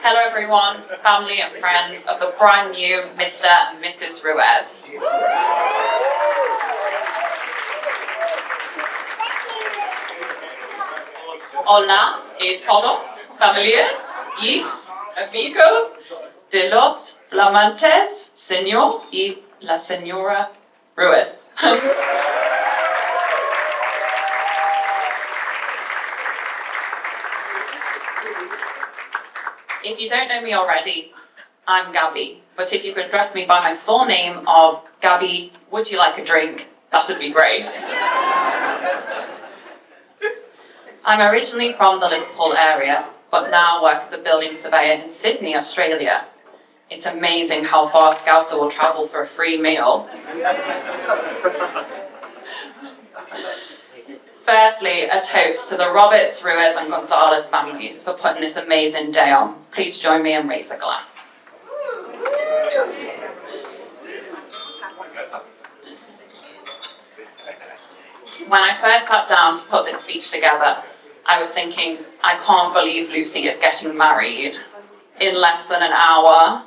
Hello everyone, family and friends of the brand new Mr. and Mrs. Ruiz. Hola y todos, familias y amigos de los flamantes señor y la señora Ruiz. If you don't know me already, I'm Gabby, but if you could address me by my full name of Gabby, would you like a drink? That would be great. I'm originally from the Liverpool area, but now work as a building surveyor in Sydney, Australia. It's amazing how far a Scouser will travel for a free meal. Firstly, a toast to the Roberts, Ruiz and Gonzalez families for putting this amazing day on. Please join me and raise a glass. When I first sat down to put this speech together, I was thinking, I can't believe Lucy is getting married in less than an hour.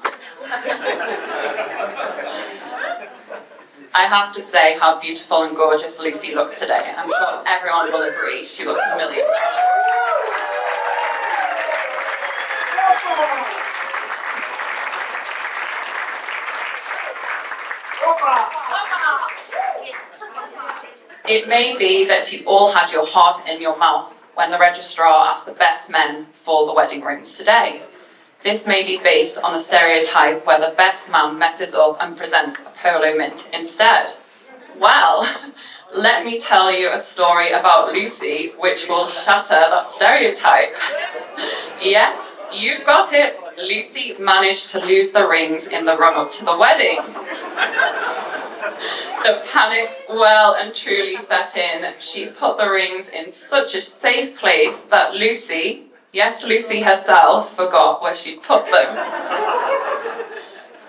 I have to say how beautiful and gorgeous Lucy looks today. I'm sure everyone will agree she looks $1 million. It may be that you all had your heart in your mouth when the registrar asked the best men for the wedding rings today. This may be based on a stereotype where the best man messes up and presents a polo mint instead. Well, let me tell you a story about Lucy which will shatter that stereotype. Yes, you've got it. Lucy managed to lose the rings in the run-up to the wedding. The panic well and truly set in. She put the rings in such a safe place that Lucy, yes, Lucy herself, forgot where she'd put them.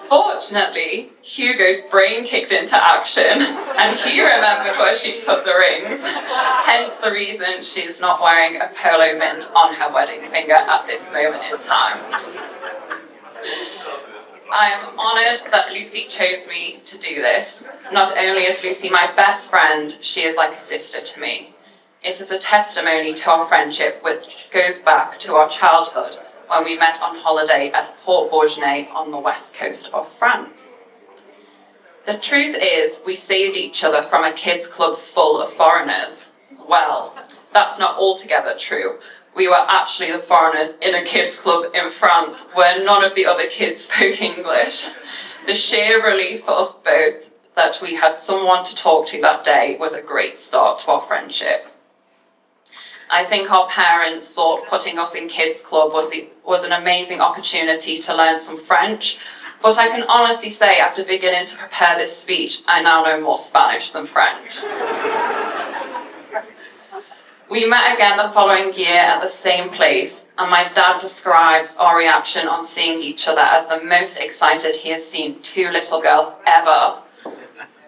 Fortunately, Hugo's brain kicked into action and he remembered where she'd put the rings, hence the reason she's not wearing a polo mint on her wedding finger at this moment in time. I am honoured that Lucy chose me to do this. Not only is Lucy my best friend, she is like a sister to me. It is a testimony to our friendship which goes back to our childhood when we met on holiday at Port Bourgenais on the west coast of France. The truth is, we saved each other from a kids' club full of foreigners. Well, that's not altogether true. We were actually the foreigners in a kids' club in France where none of the other kids spoke English. The sheer relief for us both that we had someone to talk to that day was a great start to our friendship. I think our parents thought putting us in kids' club was an amazing opportunity to learn some French, but I can honestly say after beginning to prepare this speech, I now know more Spanish than French. We met again the following year at the same place, and my dad describes our reaction on seeing each other as the most excited he has seen two little girls ever,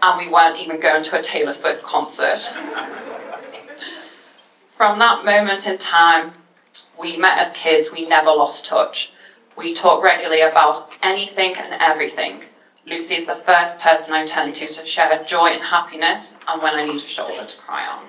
and we weren't even going to a Taylor Swift concert. From that moment in time, we met as kids, we never lost touch. We talk regularly about anything and everything. Lucy is the first person I turn to share joy and happiness, and when I need a shoulder to cry on.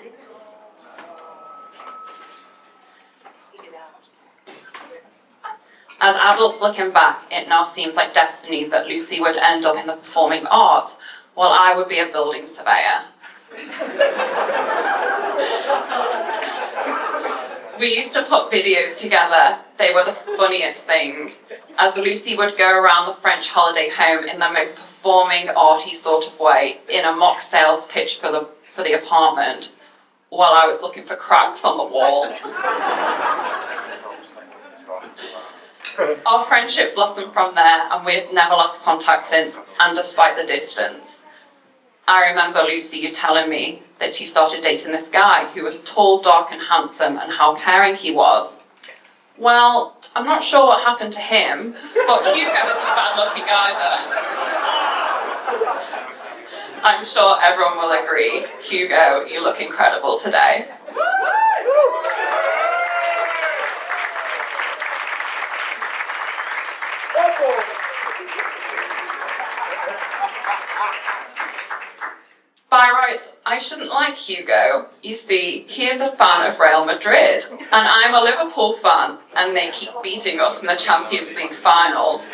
As adults looking back, it now seems like destiny that Lucy would end up in the performing arts, while I would be a building surveyor. We used to put videos together. They were the funniest thing, as Lucy would go around the French holiday home in the most performing, arty sort of way, in a mock sales pitch for the apartment, while I was looking for cracks on the wall. Our friendship blossomed from there, and we've never lost contact since, and despite the distance. I remember, Lucy, you telling me that you started dating this guy who was tall, dark, and handsome, and how caring he was. Well, I'm not sure what happened to him, but Hugo isn't bad looking either. I'm sure everyone will agree. Hugo, you look incredible today. shouldn't like Hugo. You see, he is a fan of Real Madrid, and I'm a Liverpool fan, and they keep beating us in the Champions League finals.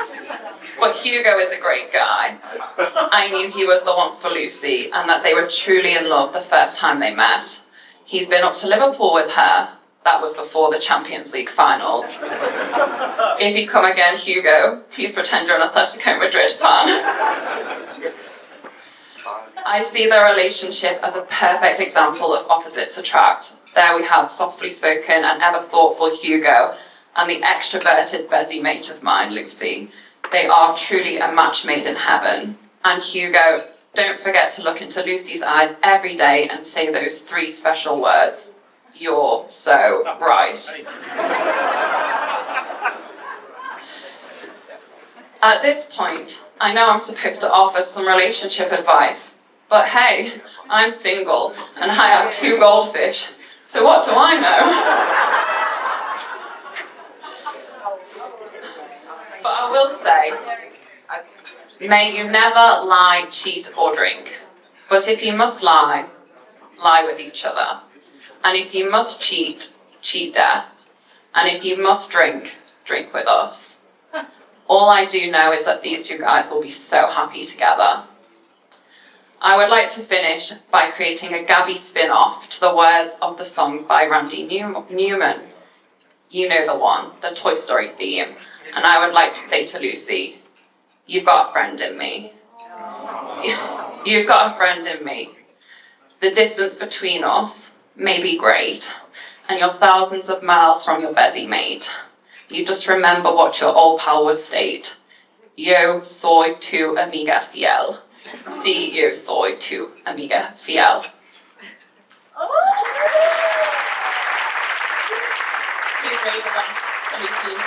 But Hugo is a great guy. I knew he was the one for Lucy, and that they were truly in love the first time they met. He's been up to Liverpool with her. That was before the Champions League finals. If you come again, Hugo, please pretend you're an Atletico Madrid fan. I see their relationship as a perfect example of opposites attract. There we have softly spoken and ever thoughtful Hugo, and the extroverted busy mate of mine, Lucy. They are truly a match made in heaven. And Hugo, don't forget to look into Lucy's eyes every day and say those 3 special words. You're so right. At this point, I know I'm supposed to offer some relationship advice, but hey, I'm single and I have 2 goldfish, so what do I know? But I will say, may you never lie, cheat, or drink. But if you must lie, lie with each other. And if you must cheat, cheat death. And if you must drink, drink with us. All I do know is that these 2 guys will be so happy together. I would like to finish by creating a Gabby spin-off to the words of the song by Randy Newman. You know the one, the Toy Story theme. And I would like to say to Lucy, you've got a friend in me. You've got a friend in me. The distance between us may be great, and you're thousands of miles from your busy mate. You just remember what your old pal would state. Yo soy tu amiga fiel. Sí, yo soy tu amiga fiel. Please raise your hands. Let me see you.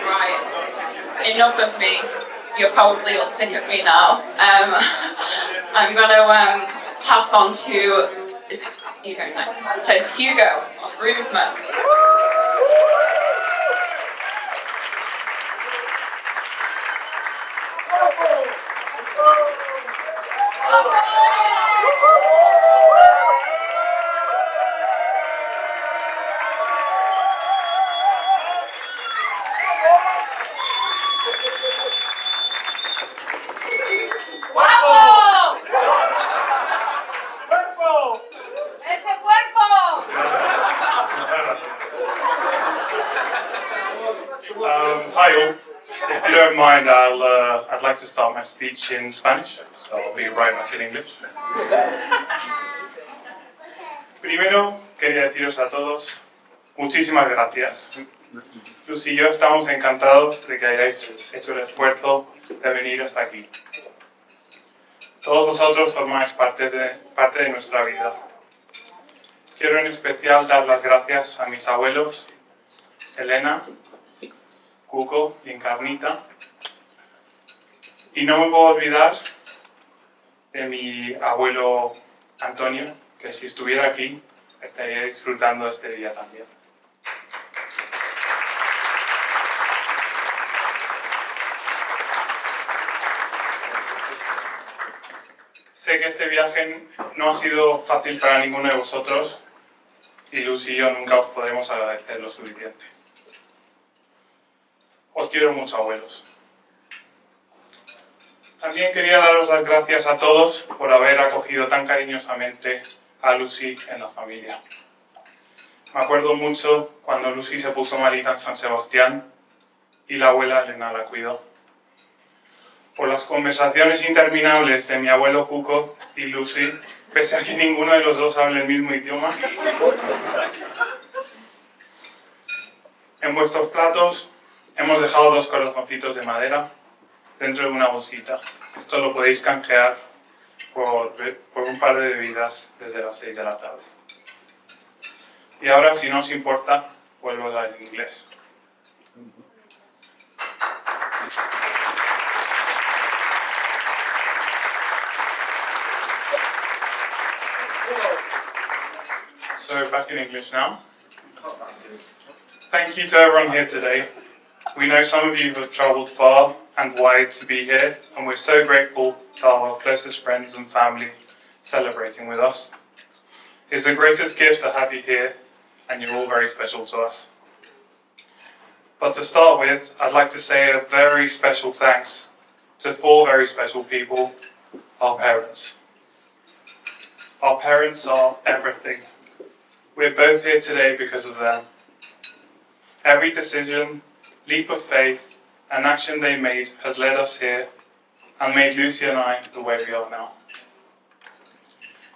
Right, enough of me. You're probably all sick of me now. I'm gonna pass on to, is it you going next? To Hugo of Roomsman. Hi all. If you don't mind, I'd like to start my speech in Spanish, so I'll be right back in English. Primero, quería deciros a todos muchísimas gracias. Lucy y yo estamos encantados de que hayáis hecho el esfuerzo de venir hasta aquí. Todos vosotros formáis parte de nuestra vida. Quiero en especial dar las gracias a mis abuelos, Elena, Cuco y Encarnita. Y no me puedo olvidar de mi abuelo Antonio, que si estuviera aquí estaría disfrutando de este día también. Sé que este viaje no ha sido fácil para ninguno de vosotros y Lucy y yo nunca os podremos agradecer lo suficiente. Os quiero mucho, abuelos. También quería daros las gracias a todos por haber acogido tan cariñosamente a Lucy en la familia. Me acuerdo mucho cuando Lucy se puso malita en San Sebastián y la abuela Elena la cuidó. Por las conversaciones interminables de mi abuelo Cuco y Lucy, pese a que ninguno de los dos hable el mismo idioma. En vuestros platos hemos dejado 2 corazoncitos de madera dentro de una bolsita. Esto lo podéis canjear por un par de bebidas desde las 6 de la tarde. Y ahora, si no os importa, vuelvo a hablar en inglés. So back in English now. Thank you to everyone here today. We know some of you have travelled far and wide to be here, and we're so grateful to have our closest friends and family celebrating with us. It's the greatest gift to have you here, and you're all very special to us. But to start with, I'd like to say a very special thanks to 4 very special people, our parents. Our parents are everything. We're both here today because of them. Every decision, leap of faith, and action they made has led us here and made Lucy and I the way we are now.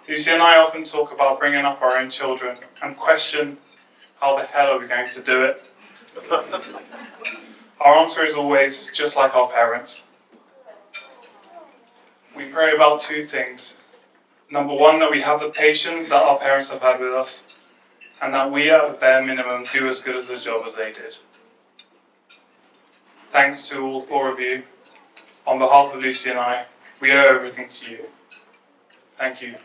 Lucy and I often talk about bringing up our own children and question, how the hell are we going to do it? Our answer is always just like our parents. We pray about 2 things. Number 1, that we have the patience that our parents have had with us, and that we at the bare minimum do as good as the job as they did. Thanks to all 4 of you. On behalf of Lucy and I, we owe everything to you. Thank you.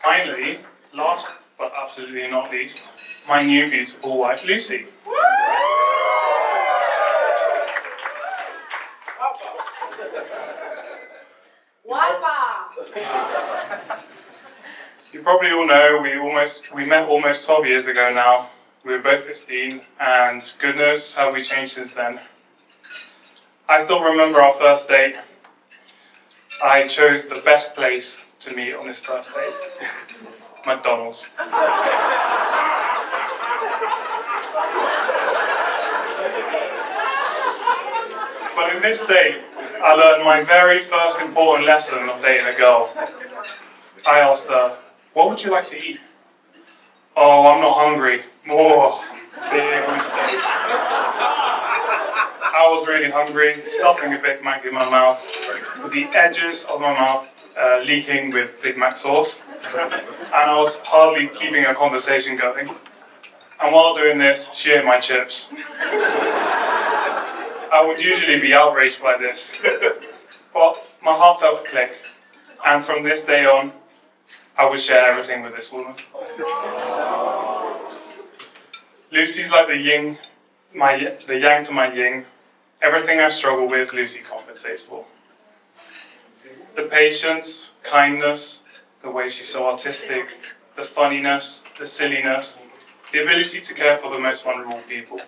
Finally, last but absolutely not least, my new beautiful wife, Lucy. You probably all know we met almost 12 years ago now. We were both 15, and goodness, have we changed since then. I still remember our first date. I chose the best place to meet on this first date, McDonald's. But in this date, I learned my very first important lesson of dating a girl. I asked her, "What would you like to eat?" "Oh, I'm not hungry." Oh, big mistake. I was really hungry, stuffing a Big Mac in my mouth, with the edges of my mouth leaking with Big Mac sauce, and I was hardly keeping a conversation going. And while doing this, she ate my chips. I would usually be outraged by this, but my heart felt a click, and from this day on, I would share everything with this woman. Lucy's like the yang to my yin. Everything I struggle with, Lucy compensates for. The patience, kindness, the way she's so artistic, the funniness, the silliness, the ability to care for the most vulnerable people.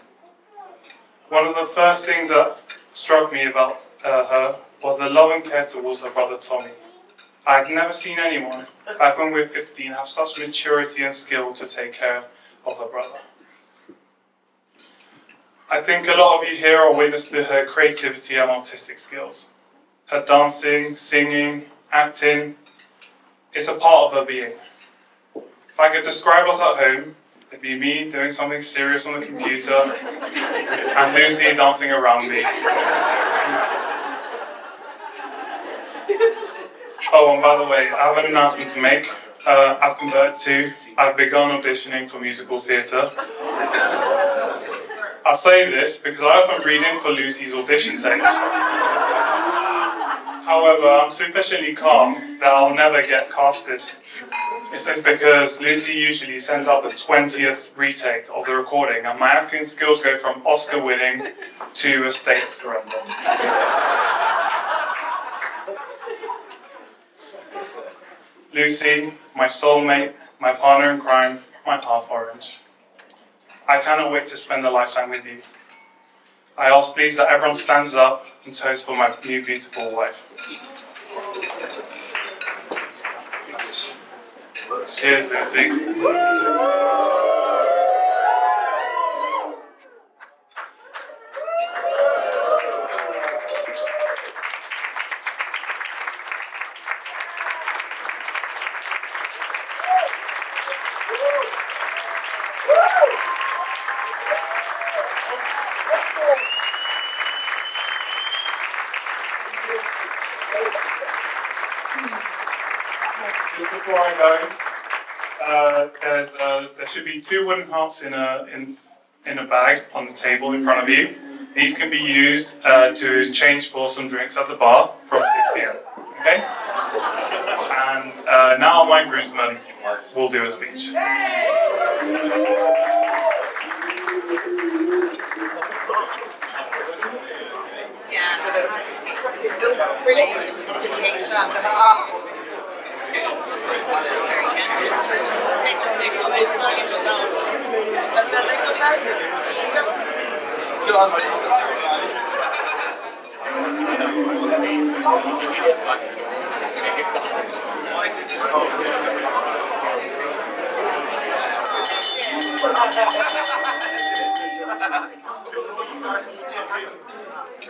One of the first things that struck me about her was the love and care towards her brother Tommy. I had never seen anyone, back when we were 15, have such maturity and skill to take care of her brother. I think a lot of you here are witness to her creativity and artistic skills. Her dancing, singing, acting, it's a part of her being. If I could describe us at home, it'd be me doing something serious on the computer and Lucy dancing around me. Oh, and by the way, I have an announcement to make. I've converted to, I've begun auditioning for musical theatre. I say this because I often read in for Lucy's audition tapes. However, I'm sufficiently calm that I'll never get casted. This is because Lucy usually sends out the 20th retake of the recording, and my acting skills go from Oscar winning to a state of surrender. Lucy, my soulmate, my partner in crime, my half orange. I cannot wait to spend a lifetime with you. I ask please that everyone stands up and toast for my new beautiful wife. Cheers, Lucy. Just before I go, there should be 2 wooden hearts in a bag on the table in front of you. These can be used to change for some drinks at the bar from 6 p.m. Okay? And now my groomsmen will do a speech.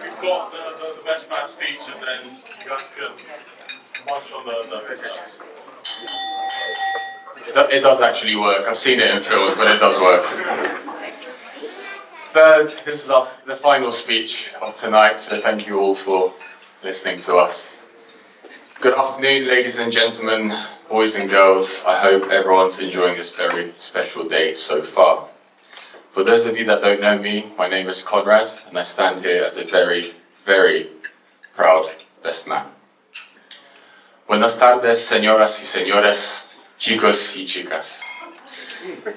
We've got the best man speech, and then you guys can munch on the results. It does actually work. I've seen it in films, but it does work. Third, this is the final speech of tonight, so thank you all for listening to us. Good afternoon, ladies and gentlemen, boys and girls. I hope everyone's enjoying this very special day so far. For those of you that don't know me, my name is Conrad, and I stand here as a very, very proud best man. Buenas tardes, señoras y señores, chicos y chicas.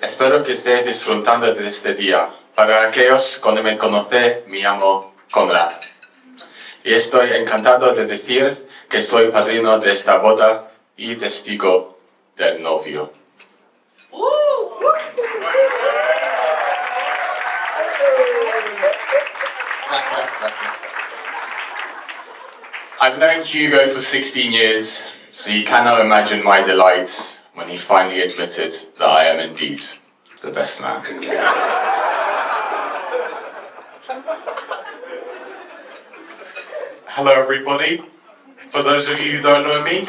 Espero que esté disfrutando de este día. Para aquellos que no me conocen, me llamo Conrad. Y estoy encantado de decir que soy padrino de esta boda y testigo del novio. Gracias. I've known Hugo for 16 years, so you cannot imagine my delight when he finally admitted that I am indeed the best man. Hello everybody. For those of you who don't know me,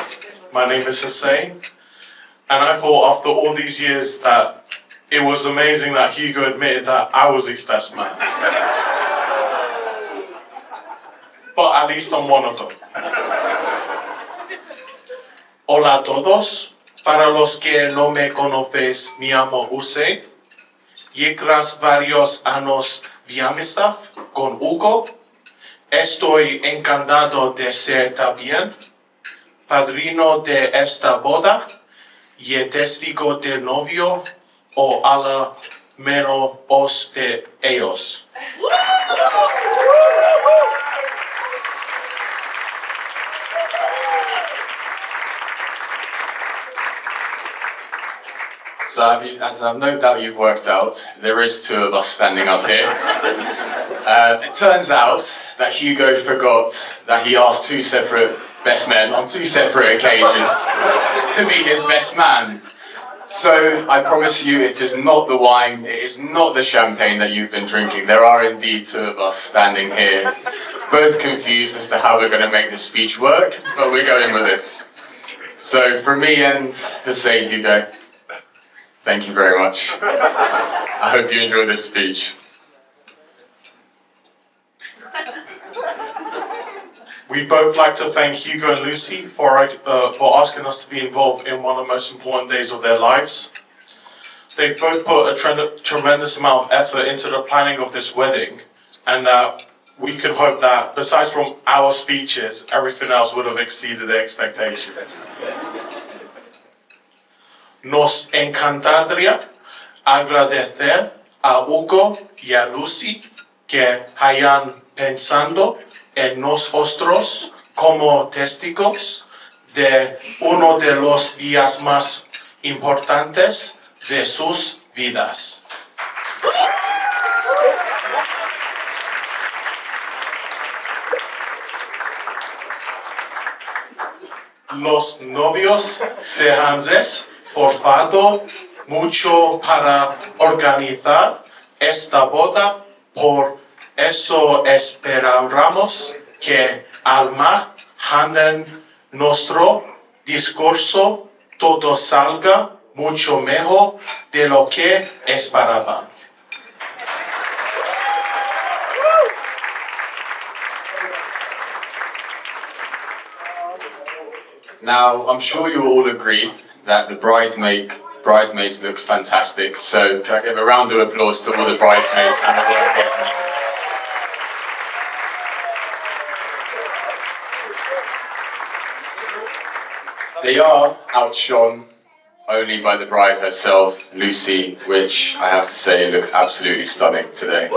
my name is Hussein, and I thought after all these years that it was amazing that Hugo admitted that I was his best man. But at least I'm one of them. Hola a todos. Para los que no me conocen, me llamo Hussein. Y tras varios años de amistad con Hugo, estoy encantado de ser también padrino de esta boda y testigo del novio, o a la menos de ellos. So as I've no doubt you've worked out, there is 2 of us standing up here. It turns out that Hugo forgot that he asked 2 separate best men on 2 separate occasions to be his best man. So I promise you it is not the wine, it is not the champagne that you've been drinking. There are indeed 2 of us standing here, both confused as to how we're going to make this speech work, but we're going with it. So from me and Hussein, Hugo, thank you very much. I hope you enjoy this speech. We'd both like to thank Hugo and Lucy for asking us to be involved in one of the most important days of their lives. They've both put a tremendous amount of effort into the planning of this wedding, and we can hope that, besides from our speeches, everything else would have exceeded their expectations. Nos encantaría agradecer a Hugo y a Lucy que hayan pensado en nosotros como testigos de uno de los días más importantes de sus vidas. Los novios se han esforzado mucho para organizar esta boda, por eso esperamos que al margen nuestro discurso todo salga mucho mejor de lo que esperaban. Now, I'm sure you all agree that the bridesmaids look fantastic, so can I give a round of applause to all the bridesmaids and the work. They are outshone only by the bride herself, Lucy, which I have to say looks absolutely stunning today.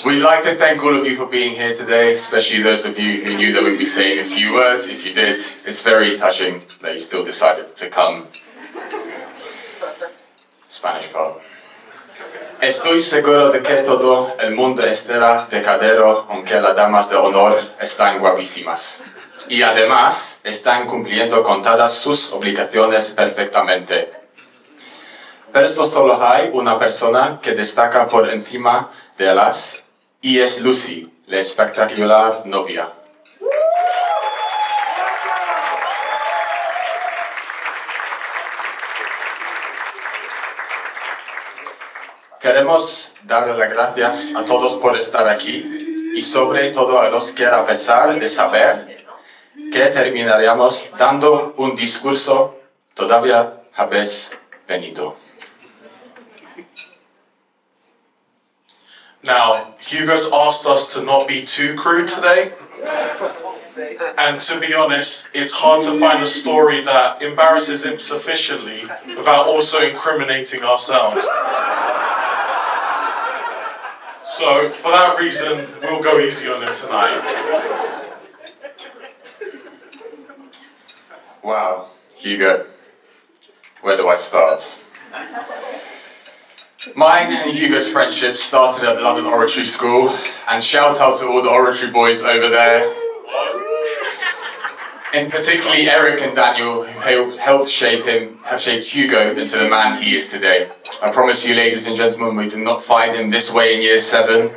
We'd like to thank all of you for being here today, especially those of you who knew that we'd be saying a few words. If you did, it's very touching that you still decided to come. Spanish part. Estoy seguro de que todo el mundo estará de cadero, aunque las damas de honor están guapísimas. Y además están cumpliendo con todas sus obligaciones perfectamente. Pero solo hay una persona que destaca por encima de ellas, y es Lucy, la espectacular novia. Queremos dar las gracias a todos por estar aquí y sobre todo a los que a pesar de saber que terminaríamos dando un discurso todavía habéis venido. Now, Hugo's asked us to not be too crude today. And to be honest, it's hard to find a story that embarrasses him sufficiently without also incriminating ourselves. So, for that reason, we'll go easy on him tonight. Wow, Hugo, where do I start? Mine and Hugo's friendship started at the London Oratory School, and shout out to all the Oratory boys over there. In particularly Eric and Daniel, who helped shape Hugo into the man he is today. I promise you, ladies and gentlemen, we did not find him this way in year 7.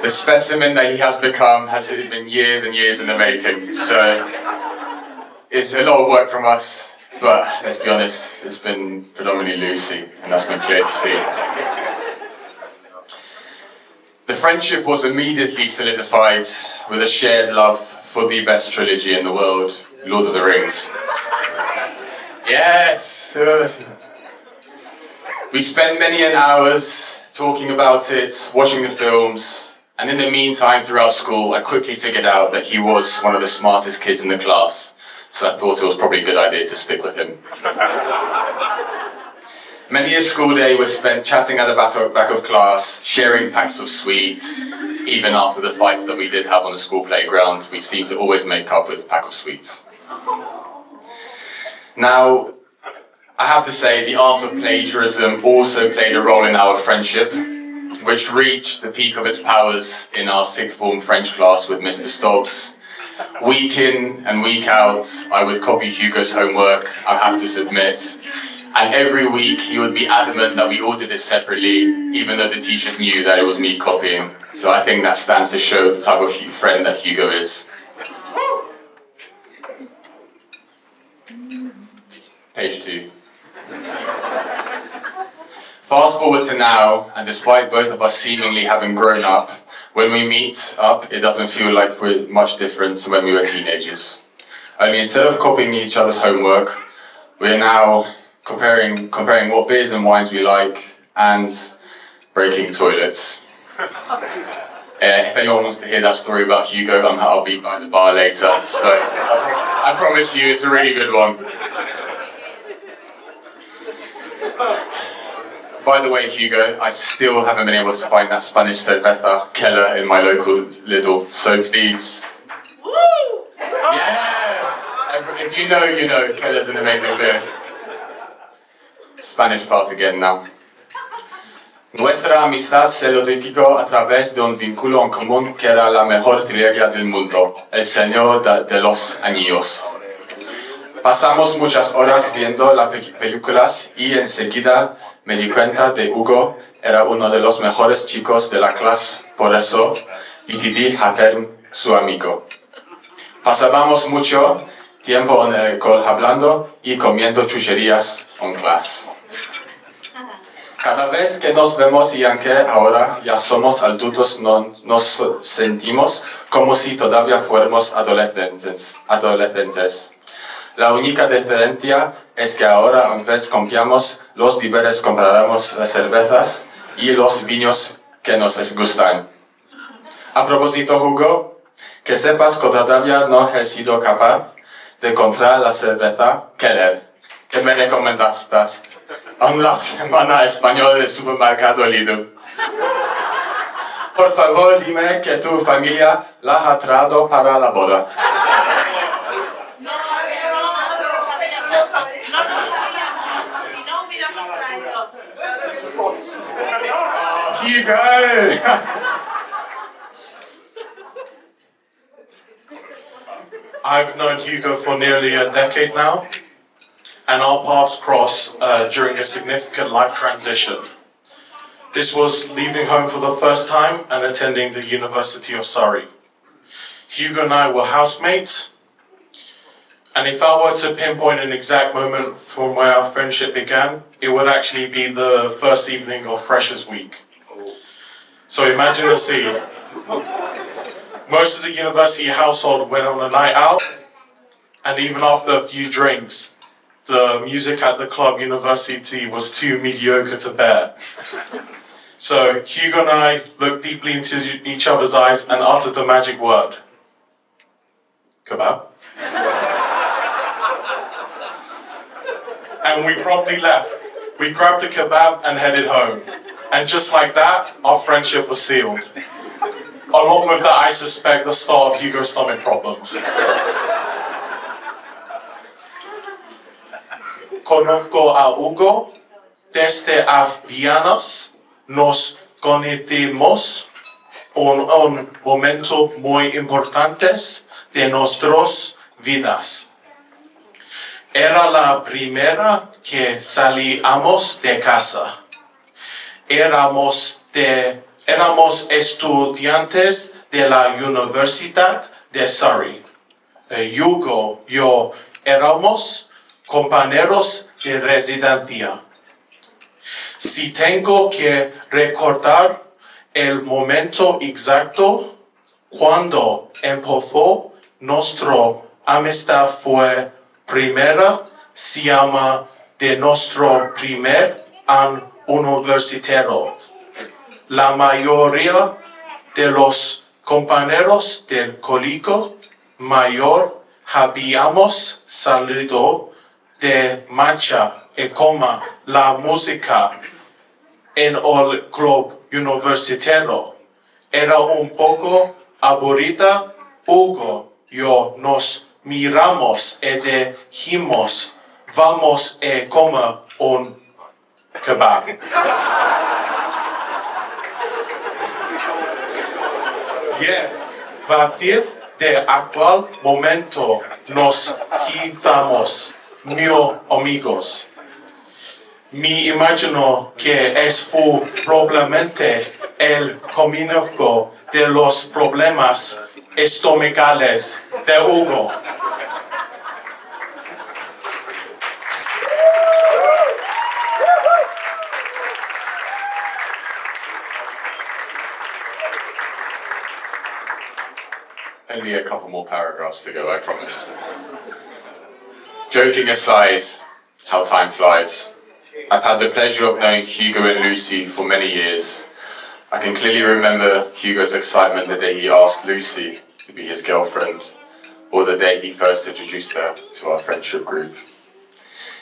The specimen that he has become has been years and years in the making, so it's a lot of work from us, but let's be honest, it's been predominantly Lucy, and that's been clear to see. The friendship was immediately solidified with a shared love for the best trilogy in the world, Lord of the Rings. Yes! We spent many an hours talking about it, watching the films, and in the meantime, throughout school, I quickly figured out that he was one of the smartest kids in the class, so I thought it was probably a good idea to stick with him. Many a school day was spent chatting at the back of class, sharing packs of sweets. Even after the fights that we did have on the school playground, we seemed to always make up with a pack of sweets. Now, I have to say, the art of plagiarism also played a role in our friendship, which reached the peak of its powers in our 6th form French class with Mr. Stokes. Week in and week out, I would copy Hugo's homework, I have to submit. And every week he would be adamant that we all did it separately, even though the teachers knew that it was me copying. So I think that stands to show the type of friend that Hugo is. Page 2. Fast forward to now, and despite both of us seemingly having grown up, when we meet up, it doesn't feel like we're much different to when we were teenagers. Only instead of copying each other's homework, we're now comparing what beers and wines we like, and breaking toilets. If anyone wants to hear that story about Hugo, I'll be by the bar later, so I promise you it's a really good one. By the way, Hugo, I still haven't been able to find that Spanish cerveza Keller in my local Lidl, so please. Woo! Yes! If you know, you know, Keller's an amazing beer. Spanish part again now. Nuestra amistad se solidificó a través de un vínculo en común que era la mejor trilogia del mundo, El Señor de los Anillos. Pasamos muchas horas viendo las películas y enseguida me di cuenta de Hugo era uno de los mejores chicos de la clase, por eso decidí hacer su amigo. Pasábamos mucho tiempo en el alcohol hablando y comiendo chucherías en clase. Cada vez que nos vemos y aunque ahora ya somos adultos, nos sentimos como si todavía fuéramos adolescentes. La única diferencia es que ahora en vez cambiamos los víveres, compraremos las cervezas y los vinos que nos gustan. A propósito, Hugo, que sepas que todavía no he sido capaz de encontrar la cerveza Keller que me recomendaste en la semana española del supermercado Lidl. Por favor, dime que tu familia la ha traído para la boda. No sabíamos, si no hubiéramos traído. Hugo! I've known Hugo for nearly a decade now, and our paths crossed during a significant life transition. This was leaving home for the first time and attending the University of Surrey. Hugo and I were housemates, and if I were to pinpoint an exact moment from where our friendship began, it would actually be the first evening of Freshers Week. So imagine the scene. Most of the university household went on a night out, and even after a few drinks, the music at the club university was too mediocre to bear. So Hugo and I looked deeply into each other's eyes and uttered the magic word. Kebab. And we promptly left. We grabbed a kebab and headed home. And just like that, our friendship was sealed. Along with that, I suspect the start of Hugo's stomach problems. Conozco a Hugo desde Avianos. Nos conocimos en un momento muy importante de nuestras vidas. Era la primera que salíamos de casa. Éramos estudiantes de la Universidad de Surrey. Hugo y yo éramos compañeros de residencia. Si tengo que recordar el momento exacto cuando empezó nuestra amistad fue primera, se llama de nuestro primer año universitario. La mayoría de los compañeros del colegio mayor habíamos salido de marcha y como la música en el club universitario era un poco aburrida. Hugo y yo nos miramos y dijimos, vamos a comer un kebab. Y a partir de aquel momento nos hicimos muy amigos. Me imagino que fue probablemente el comienzo de los problemas estomacales de Hugo. Only a couple more paragraphs to go, I promise. Joking aside, how time flies. I've had the pleasure of knowing Hugo and Lucy for many years. I can clearly remember Hugo's excitement the day he asked Lucy to be his girlfriend, or the day he first introduced her to our friendship group.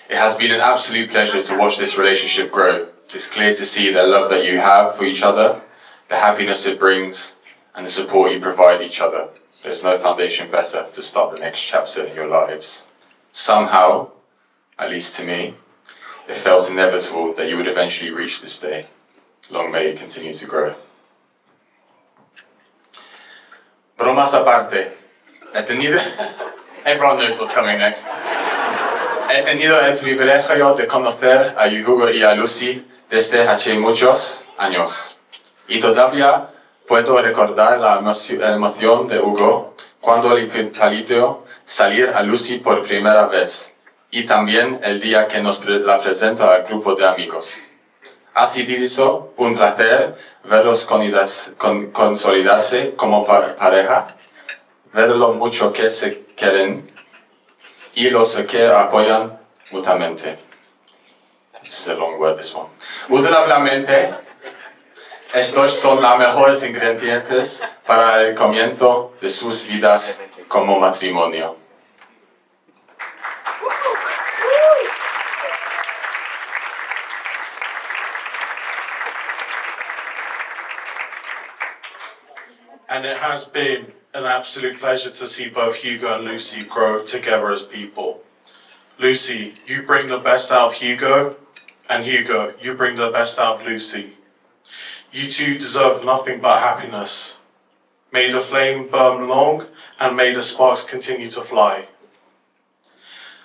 It has been an absolute pleasure to watch this relationship grow. It's clear to see the love that you have for each other, the happiness it brings, and the support you provide each other. There's no foundation better to start the next chapter in your lives. Somehow, at least to me, it felt inevitable that you would eventually reach this day. Long may it continue to grow. Bromas aparte, everyone knows what's coming next. He tenido el privilegio de conocer a Hugo y a Lucy desde hace muchos años. Y todavía puedo recordar la emoción de Hugo cuando le permitió salir a Lucy por primera vez, y también el día que nos la presentó al grupo de amigos. Ha sido un placer verlos consolidarse como pareja, ver lo mucho que se quieren y los que apoyan mutuamente. This is a long word, this one. Indudablemente, estos son los mejores ingredientes para el comienzo de sus vidas como matrimonio. And it has been an absolute pleasure to see both Hugo and Lucy grow together as people. Lucy, you bring the best out of Hugo, and Hugo, you bring the best out of Lucy. You two deserve nothing but happiness. May the flame burn long, and may the sparks continue to fly.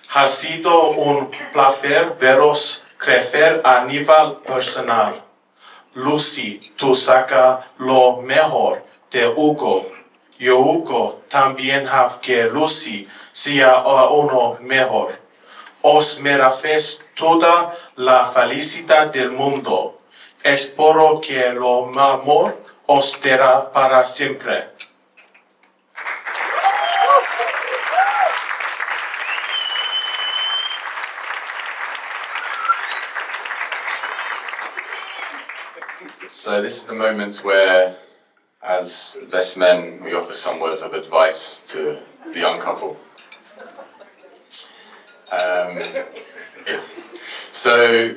Ha sido un placer veros crecer a nivel personal. Lucy, tú saca lo mejor de Hugo. Yo, Hugo, también have que Lucy sea uno mejor. Os merecéis toda la felicidad del mundo. Espero que el amor os dará para siempre. So this is the moment where, as best men, we offer some words of advice to the young couple. Yeah. So,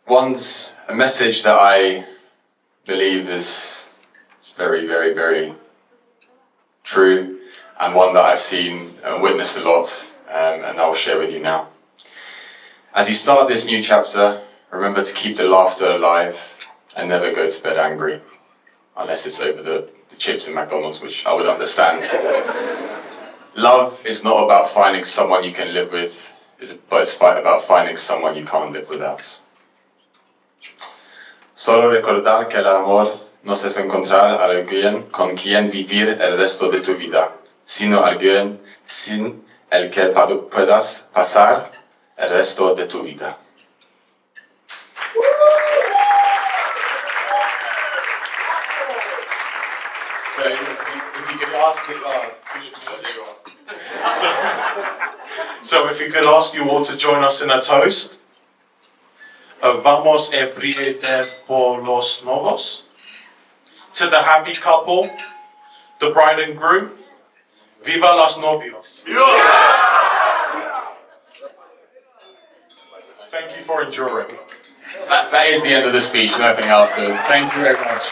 a message that I believe is very, very, very true, and one that I've seen and witnessed a lot, and I'll share with you now. As you start this new chapter, remember to keep the laughter alive and never go to bed angry, unless it's over the chips in McDonald's, which I would understand. Love is not about finding someone you can live with, but it's about finding someone you can't live without. Solo recordar que el amor no es encontrar a alguien con quien vivir el resto de tu vida, sino alguien sin el que puedas pasar el resto de tu vida. So if you could ask So if you could ask you all to join us in a toast. Vamos a brindar por los novos. To the happy couple, the bride and groom. Viva los novios. Thank you for enduring. That is the end of the speech, nothing else. Thank you very much.